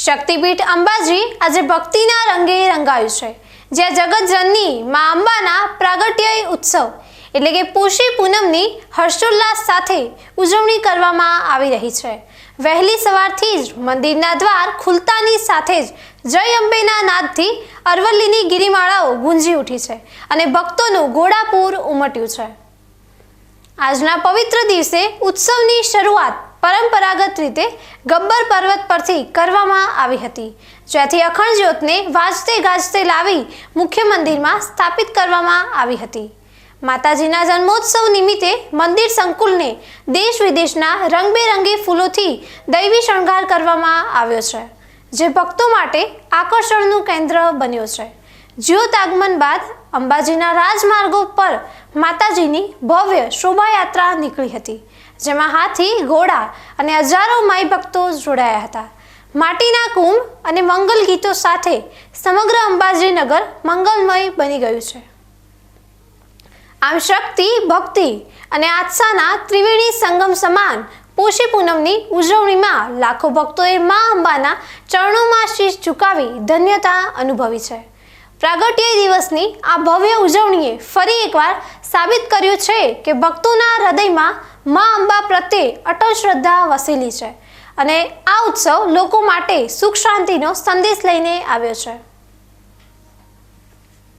શક્તિપીઠ અંબાજી આજે ભક્તિના રંગે રંગાયું છે, જ્યાં જગતજનની મા અંબાના પ્રાગટ્ય ઉત્સવ એટલે કે પોષી પૂનમની હર્ષોલ્લાસ સાથે ઉજવણી કરવામાં આવી રહી છે। વહેલી સવારથી જ મંદિરના દ્વાર ખુલતાની સાથે જ જય અંબેના નાદથી અરવલ્લીની ગિરિમાળાઓ ગુંજી ઉઠી છે અને ભક્તોનું ઘોડાપૂર ઉમટ્યું છે। આજના પવિત્ર દિવસે ઉત્સવની શરૂઆત પરંપરાગત રીતે ગબ્બર પર્વત પરથી કરવામાં આવી હતી, જ્યાંથી અખંડ જ્યોતને વાજતે ગાજતે લાવી મુખ્ય મંદિરમાં સ્થાપિત કરવામાં આવી હતી। માતાજીના જન્મોત્સવ નિમિત્તે મંદિર સંકુલને દેશ વિદેશના રંગબેરંગી ફૂલોથી દૈવી શણગાર કરવામાં આવ્યો છે, જે ભક્તો માટે આકર્ષણનું કેન્દ્ર બન્યો છે। જ્યોત આગમન બાદ અંબાજીના રાજમાર્ગો પર માતાજીની ભવ્ય શોભાયાત્રા નીકળી હતી, જેમાં હાથી, ઘોડા અને હજારો માઈ ભક્તો જોડાયા હતા। માટીના કુંભ અને મંગલ ગીતો સાથે સમગ્ર અંબાજી નગર મંગલમય બની ગયું છે। આમ શક્તિ, ભક્તિ અને આસ્થાના ત્રિવેણી સંગમ સમાન પોષી પૂનમની ઉજવણીમાં લાખો ભક્તોએ મા અંબાના ચરણોમાં શીશ ઝુકાવી ધન્યતા અનુભવી છે। પ્રાગટ્ય દિવસની આ ભવ્ય ઉજવણીએ ફરી એકવાર સાબિત કર્યું છે કે ભક્તોના હૃદયમાં મા અંબા પ્રત્યે અટલ શ્રદ્ધા વસેલી છે અને આ ઉત્સવ લોકો માટે સુખ શાંતિનો સંદેશ લઈને આવ્યો છે।